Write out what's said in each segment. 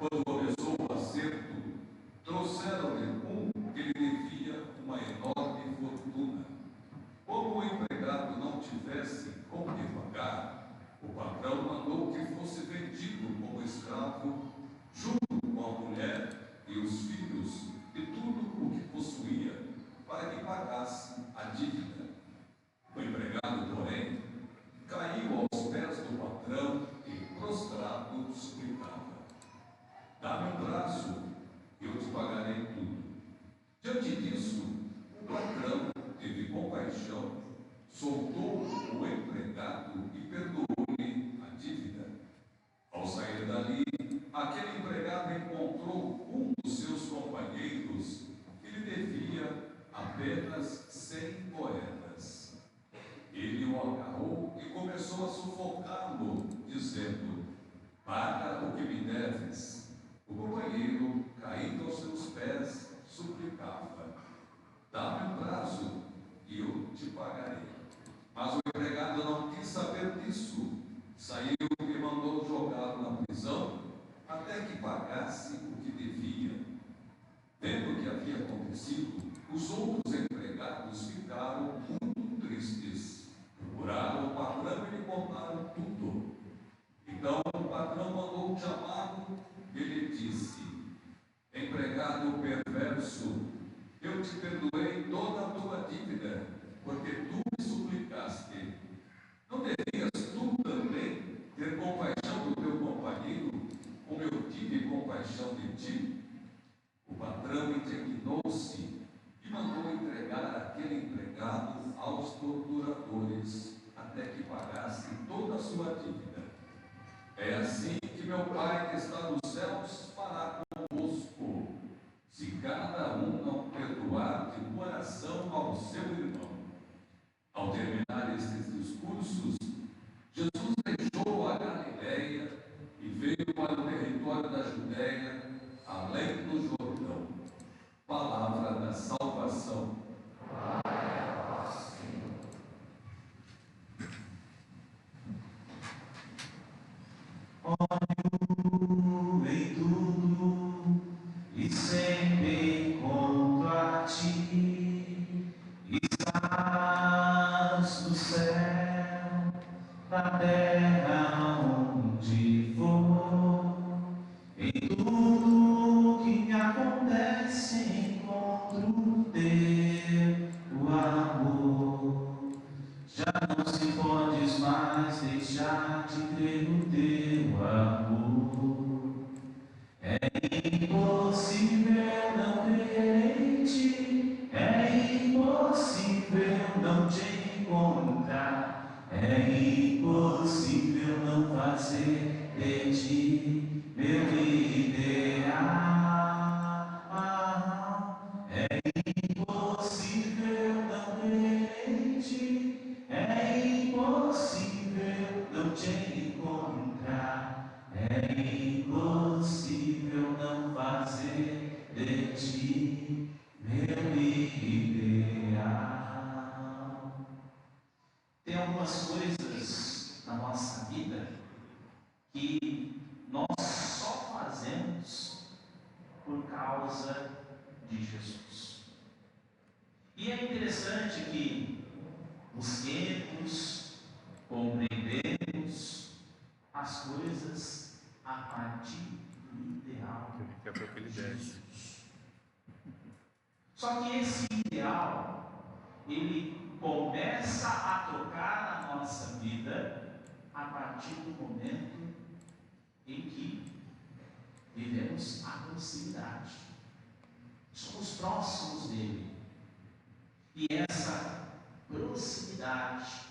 Quando começou o acerto, trouxeram-lhe um que lhe devia uma enorme fortuna. Como o empregado não tivesse com que pagar, o patrão mandou que fosse vendido como escravo, junto com a mulher e os filhos e tudo o que possuía, para que pagasse a dívida. O empregado, porém, caiu aos pés do patrão e, prostrado, suplicava: dá-me um prazo, eu te pagarei tudo. Diante disso, o patrão teve compaixão, soltou o empregado e perdoou-lhe a dívida. Ao sair dali, aquele empregado encontrou um dos seus companheiros que lhe devia apenas 100 moedas. Ele o agarrou e começou a sufocá-lo, dizendo: paga o que me deves. O companheiro, caindo aos seus pés, suplicava: dá-me um prazo e eu te pagarei. Mas o empregado não quis saber disso. Saiu e mandou jogá-lo na prisão até que pagasse o que devia. Vendo o que havia acontecido, os outros empregados ficaram muito tristes. Procuraram o patrão e lhe contaram tudo. Então o patrão mandou chamá-lo e lhe disse: empregado perverso, eu te perdoei toda a tua dívida, porque tu me suplicaste. Não devias tu também ter compaixão do teu companheiro, como eu tive compaixão de ti? O patrão indignou-se e mandou entregar aquele empregado aos torturadores, até que pagasse toda a sua dívida. É assim que meu Pai que está nos céus fará convosco, se cada um não perdoar de coração ao seu irmão. Ao terminar estes discursos, Jesus deixou a Galileia e veio para o território da Judéia, além do Jordão. Palavra da salvação. Glória a vós, Senhor. Olho em tudo e sempre conto a ti. Estás no céu, na terra onde for. Em tudo que me acontece encontro teu amor. Já não se podes mais deixar de crer no teu amor. É impossível não crer em ti, é impossível não te encontrar, é impossível não fazer de ti meu ideal. É impossível não crer em ti, é impossível não te encontrar, é impossível não fazer de ti meu ideal. Tem algumas coisas na nossa vida que nós só fazemos por causa de Jesus. E é interessante que busquemos, compreendemos as coisas a partir do ideal de Jesus. Só que esse ideal, ele começa a tocar na nossa vida a partir do momento em que vivemos a proximidade. Somos próximos dele. E essa proximidade,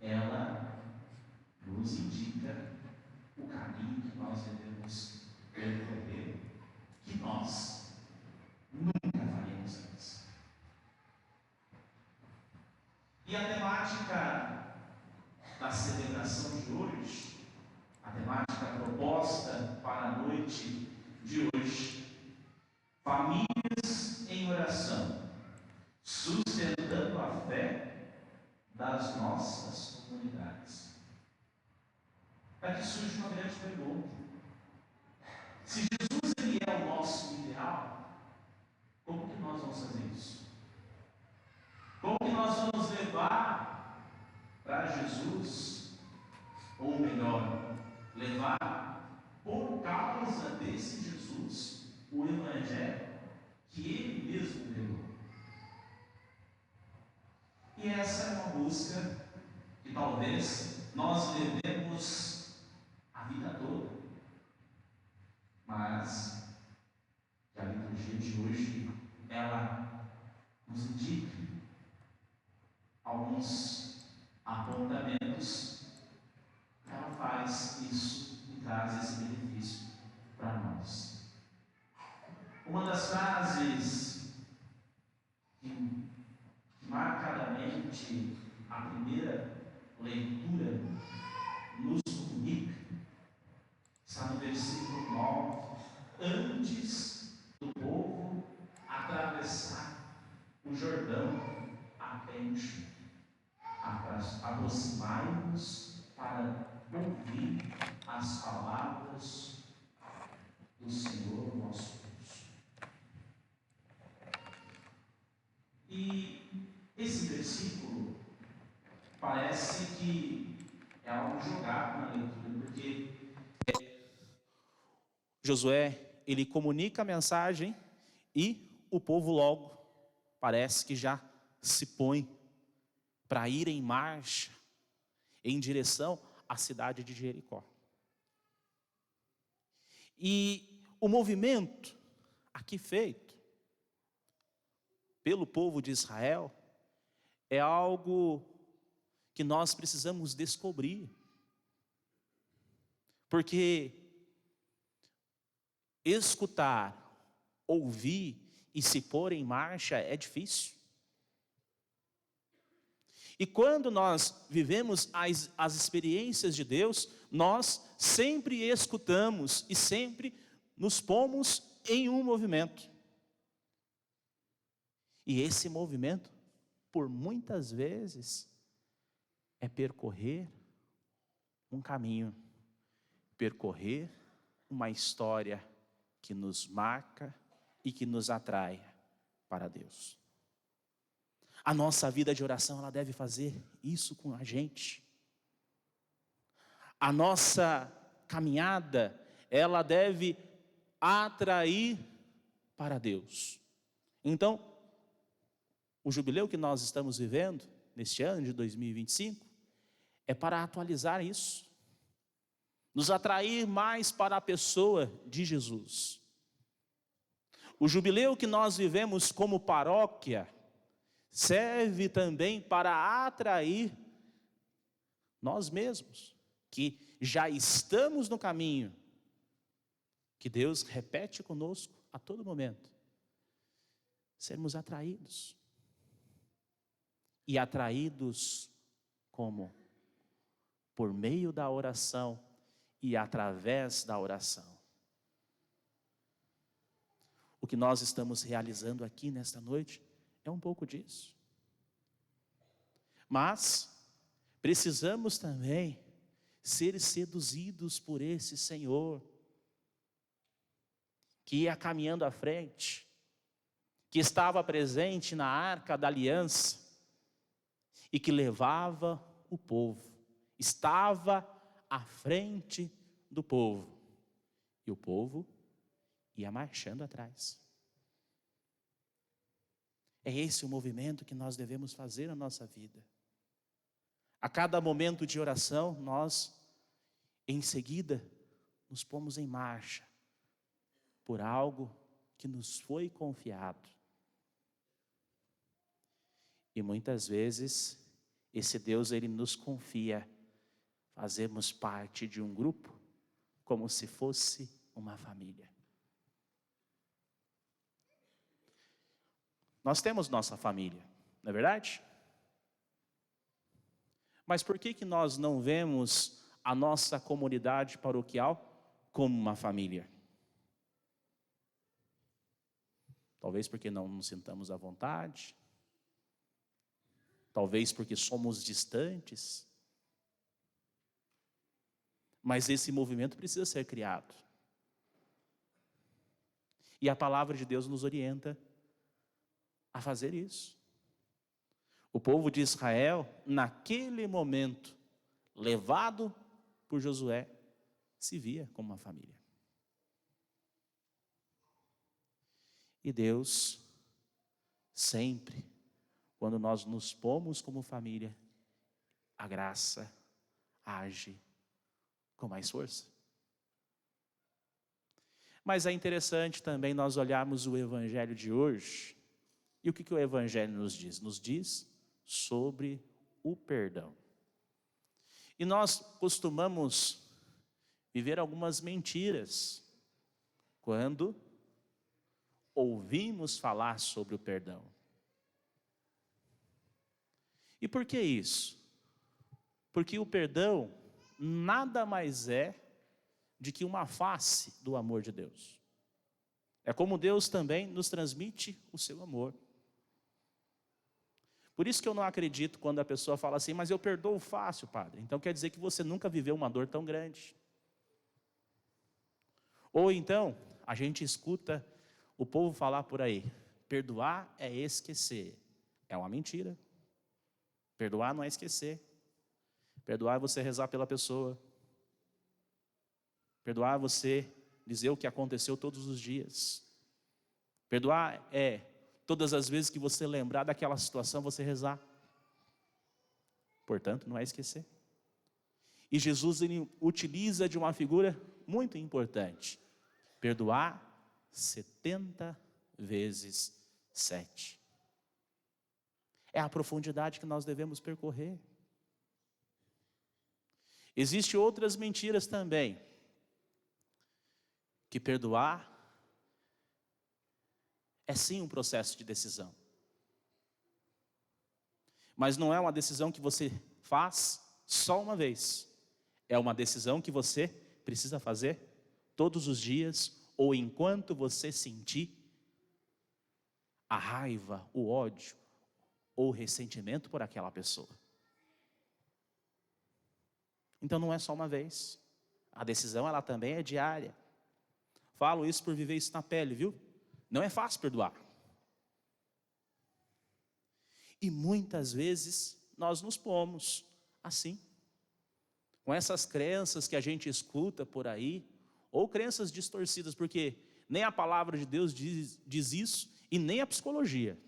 ela nos indica o caminho que nós devemos percorrer, que nós nunca faremos antes. E a temática da celebração de hoje, a temática proposta para a noite de hoje, famílias em oração, sustentando a fé das nossas comunidades. Aqui surge uma grande pergunta: Se Jesus ele é o nosso ideal, como que nós vamos fazer isso? Como que nós vamos levar para Jesus, ou melhor, levar por causa desse Jesus o Evangelho que Ele mesmo deu? E essa é uma busca que talvez nós levemos a vida toda, mas que a liturgia de hoje ela nos indica alguns apontamentos. Ela faz isso e traz esse benefício para nós. Uma das frases que marcadamente a primeira leitura nos comunica está no versículo 9: antes do povo atravessar o Jordão a pé enxuto, aproximai-vos para ouvir as palavras do Senhor nosso Deus. E esse versículo parece que é algo jogado na leitura, porque Josué, ele comunica a mensagem e o povo logo parece que já se põe para ir em marcha em direção à cidade de Jericó. E o movimento aqui feito pelo povo de Israel é algo que nós precisamos descobrir. Porque escutar, ouvir e se pôr em marcha é difícil. E quando nós vivemos as experiências de Deus, nós sempre escutamos e sempre nos pomos em um movimento. E esse movimento, por muitas vezes, é percorrer um caminho, percorrer uma história que nos marca e que nos atrai para Deus. A nossa vida de oração, ela deve fazer isso com a gente. A nossa caminhada, ela deve atrair para Deus. Então, o jubileu que nós estamos vivendo, neste ano de 2025, é para atualizar isso. Nos atrair mais para a pessoa de Jesus. O jubileu que nós vivemos como paróquia, serve também para atrair nós mesmos, que já estamos no caminho, que Deus repete conosco a todo momento. Sermos atraídos. E atraídos como? Por meio da oração e através da oração. O que nós estamos realizando aqui nesta noite é um pouco disso. Mas precisamos também ser seduzidos por esse Senhor, que ia caminhando à frente, que estava presente na arca da aliança e que levava o povo, estava à frente do povo, e o povo ia marchando atrás. É esse o movimento que nós devemos fazer na nossa vida. A cada momento de oração, nós, em seguida, nos pomos em marcha por algo que nos foi confiado. E muitas vezes, esse Deus, Ele nos confia fazermos parte de um grupo, como se fosse uma família. Nós temos nossa família, não é verdade? Mas por que nós não vemos a nossa comunidade paroquial como uma família? Talvez porque não nos sintamos à vontade, talvez porque somos distantes. Mas esse movimento precisa ser criado. E a palavra de Deus nos orienta a fazer isso. O povo de Israel, naquele momento, levado por Josué, se via como uma família. E Deus, sempre, quando nós nos pomos como família, a graça age com mais força. Mas é interessante também nós olharmos o Evangelho de hoje. E o que o Evangelho nos diz? Nos diz sobre o perdão. E nós costumamos viver algumas mentiras quando ouvimos falar sobre o perdão. E por que isso? Porque o perdão nada mais é de que uma face do amor de Deus. É como Deus também nos transmite o seu amor. Por isso que eu não acredito quando a pessoa fala assim, mas eu perdoo fácil, padre. Então quer dizer que você nunca viveu uma dor tão grande. Ou então, a gente escuta o povo falar por aí, perdoar é esquecer. É uma mentira. Perdoar não é esquecer. Perdoar é você rezar pela pessoa. Perdoar é você dizer o que aconteceu todos os dias. Perdoar é todas as vezes que você lembrar daquela situação, você rezar. Portanto, não é esquecer. E Jesus ele utiliza de uma figura muito importante. Perdoar 70 vezes 7. É a profundidade que nós devemos percorrer. Existem outras mentiras também. Que perdoar é sim um processo de decisão. Mas não é uma decisão que você faz só uma vez. É uma decisão que você precisa fazer todos os dias ou enquanto você sentir a raiva, o ódio ou o ressentimento por aquela pessoa. Então não é só uma vez. A decisão ela também é diária. Falo isso por viver isso na pele, viu? Não é fácil perdoar. E muitas vezes nós nos pomos assim. Com essas crenças que a gente escuta por aí, ou crenças distorcidas, porque nem a palavra de Deus diz isso, e nem a psicologia.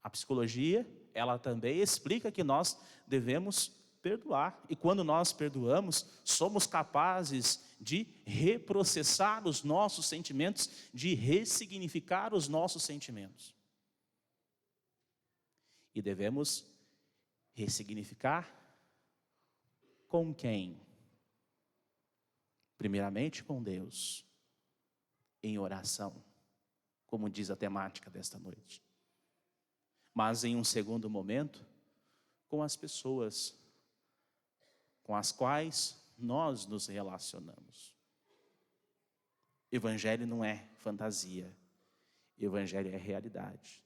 A psicologia, ela também explica que nós devemos perdoar. E quando nós perdoamos, somos capazes de reprocessar os nossos sentimentos, de ressignificar os nossos sentimentos. E devemos ressignificar com quem? Primeiramente com Deus, em oração, como diz a temática desta noite. Mas em um segundo momento, com as pessoas com as quais nós nos relacionamos. Evangelho não é fantasia, Evangelho é realidade.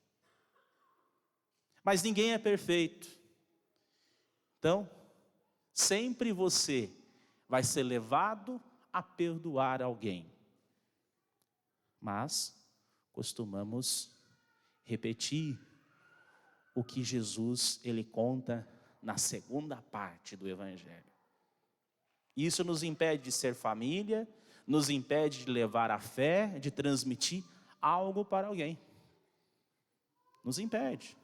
Mas ninguém é perfeito. Então, sempre você vai ser levado a perdoar alguém. Mas costumamos repetir o que Jesus ele conta na segunda parte do Evangelho. Isso nos impede de ser família, nos impede de levar a fé, de transmitir algo para alguém. Nos impede.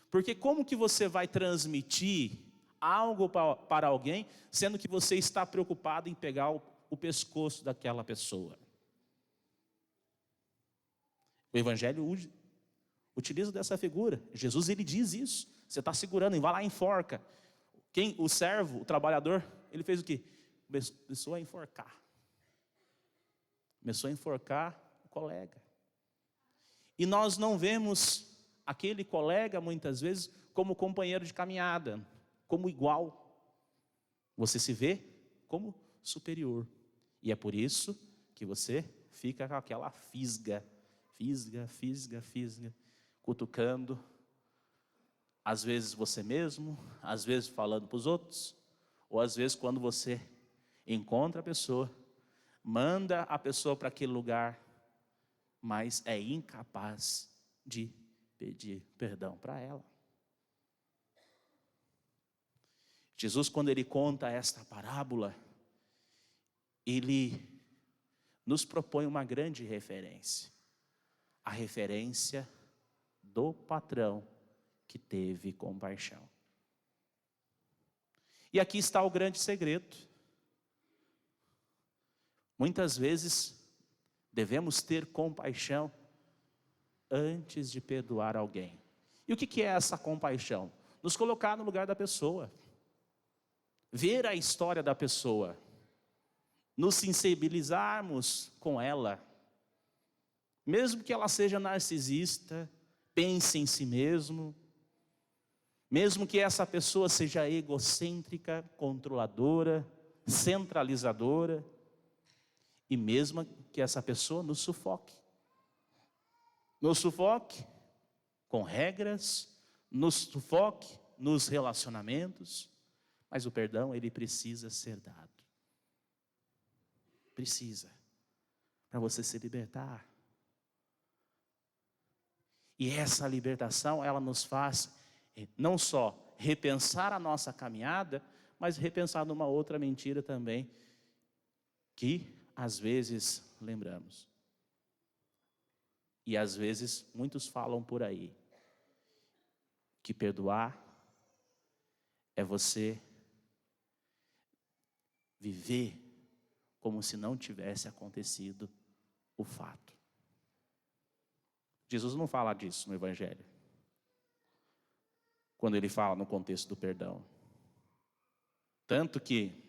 Porque como que você vai transmitir algo para alguém, sendo que você está preocupado em pegar o pescoço daquela pessoa? O Evangelho utiliza dessa figura. Jesus ele diz isso. Você está segurando e vai lá e enforca. O servo, o trabalhador, ele fez o quê? Começou a enforcar. Começou a enforcar o colega. E nós não vemos aquele colega, muitas vezes, como companheiro de caminhada, como igual. Você se vê como superior. E é por isso que você fica com aquela fisga, cutucando. Às vezes você mesmo, às vezes falando para os outros, ou às vezes quando você encontra a pessoa, manda a pessoa para aquele lugar mas é incapaz de pedir perdão para ela. Jesus, quando ele conta esta parábola, ele nos propõe uma grande referência. A referência do patrão que teve compaixão. E aqui está o grande segredo. Muitas vezes devemos ter compaixão antes de perdoar alguém. E o que é essa compaixão? Nos colocar no lugar da pessoa. Ver a história da pessoa. Nos sensibilizarmos com ela. Mesmo que ela seja narcisista, pense em si mesmo. Mesmo que essa pessoa seja egocêntrica, controladora, centralizadora. E mesmo que essa pessoa nos sufoque. Nos sufoque com regras, nos sufoque nos relacionamentos. Mas o perdão, ele precisa ser dado. Precisa. Para você se libertar. E essa libertação, ela nos faz não só repensar a nossa caminhada, mas repensar numa outra mentira também, que às vezes lembramos. E às vezes muitos falam por aí, que perdoar é você viver como se não tivesse acontecido o fato. Jesus não fala disso no Evangelho, quando ele fala no contexto do perdão. Tanto que,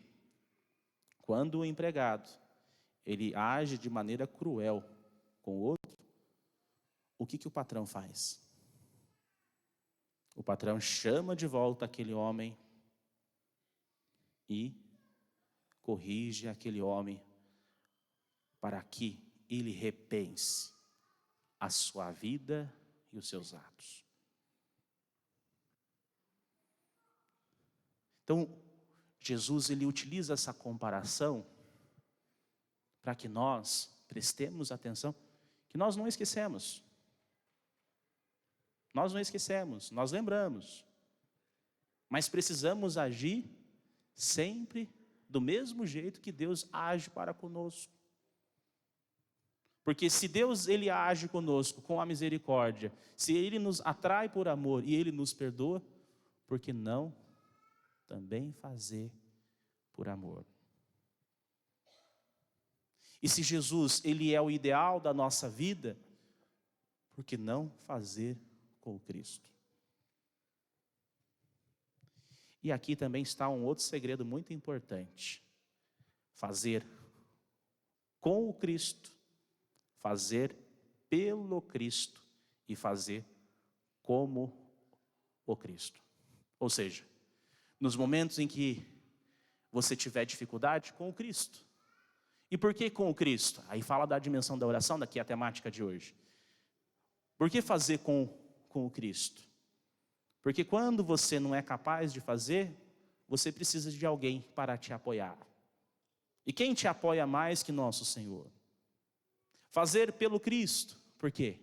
quando o empregado, ele age de maneira cruel com o outro, o que o patrão faz? O patrão chama de volta aquele homem e corrige aquele homem para que ele repense a sua vida e os seus atos. Então, Jesus, ele utiliza essa comparação para que nós prestemos atenção, que nós não esquecemos. Nós não esquecemos, nós lembramos. Mas precisamos agir sempre do mesmo jeito que Deus age para conosco. Porque se Deus, ele age conosco com a misericórdia, se ele nos atrai por amor e ele nos perdoa, por que não também fazer por amor? E se Jesus, ele é o ideal da nossa vida, por que não fazer com o Cristo? E aqui também está um outro segredo muito importante. Fazer com o Cristo, fazer pelo Cristo e fazer como o Cristo. Ou seja, nos momentos em que você tiver dificuldade, com o Cristo. E por que com o Cristo? Aí fala da dimensão da oração, daqui é a temática de hoje. Por que fazer com o Cristo? Porque quando você não é capaz de fazer, você precisa de alguém para te apoiar. E quem te apoia mais que nosso Senhor? Fazer pelo Cristo. Por quê?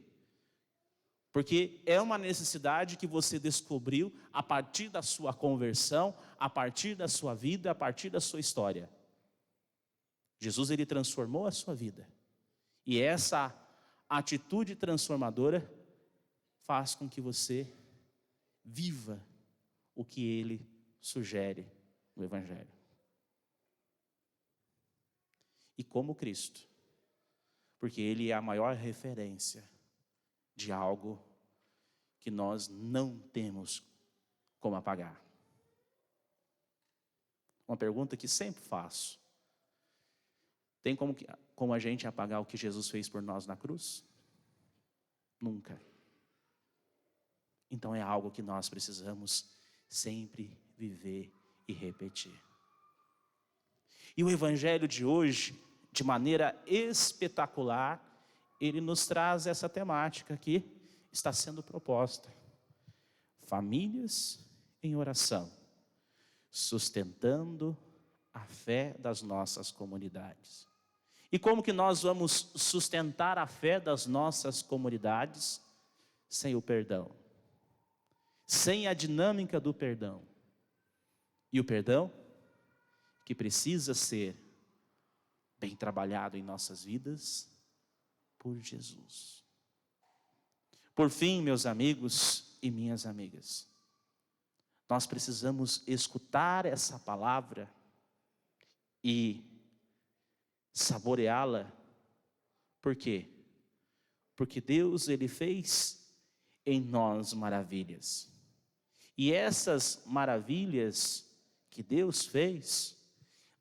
Porque é uma necessidade que você descobriu a partir da sua conversão, a partir da sua vida, a partir da sua história. Jesus, ele transformou a sua vida. E essa atitude transformadora faz com que você viva o que ele sugere no Evangelho. E como Cristo, porque ele é a maior referência de algo que nós não temos como apagar. Uma pergunta que sempre faço: tem como a gente apagar o que Jesus fez por nós na cruz? Nunca. Então é algo que nós precisamos sempre viver e repetir. E o Evangelho de hoje, de maneira espetacular, ele nos traz essa temática que está sendo proposta. Famílias em oração, sustentando a fé das nossas comunidades. E como que nós vamos sustentar a fé das nossas comunidades sem o perdão? Sem a dinâmica do perdão. E o perdão que precisa ser bem trabalhado em nossas vidas por Jesus. Por fim, meus amigos e minhas amigas, nós precisamos escutar essa palavra e saboreá-la. Por quê? Porque Deus, Ele fez em nós maravilhas. E essas maravilhas que Deus fez,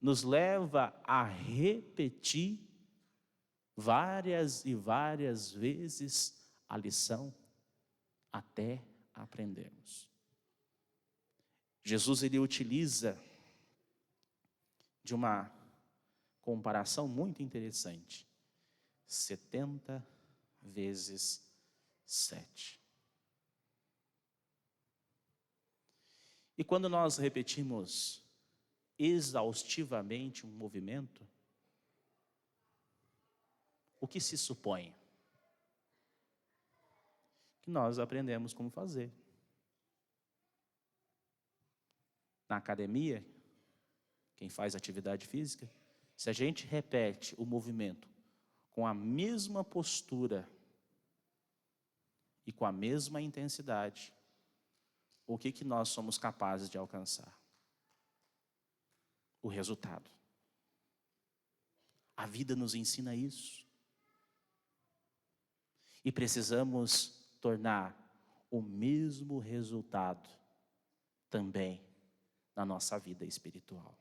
nos leva a repetir várias e várias vezes a lição até aprendermos. Jesus, ele utiliza de uma comparação muito interessante. 70 vezes 7. E quando nós repetimos exaustivamente um movimento, o que se supõe? Que nós aprendemos como fazer. Na academia, quem faz atividade física, se a gente repete o movimento com a mesma postura e com a mesma intensidade, o que nós somos capazes de alcançar? O resultado. A vida nos ensina isso. E precisamos tornar o mesmo resultado também na nossa vida espiritual.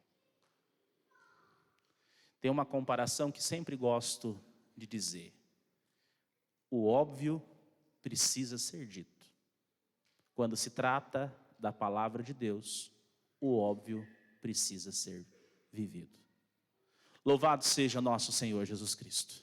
Tem uma comparação que sempre gosto de dizer. O óbvio precisa ser dito. Quando se trata da palavra de Deus, o óbvio precisa ser vivido. Louvado seja nosso Senhor Jesus Cristo.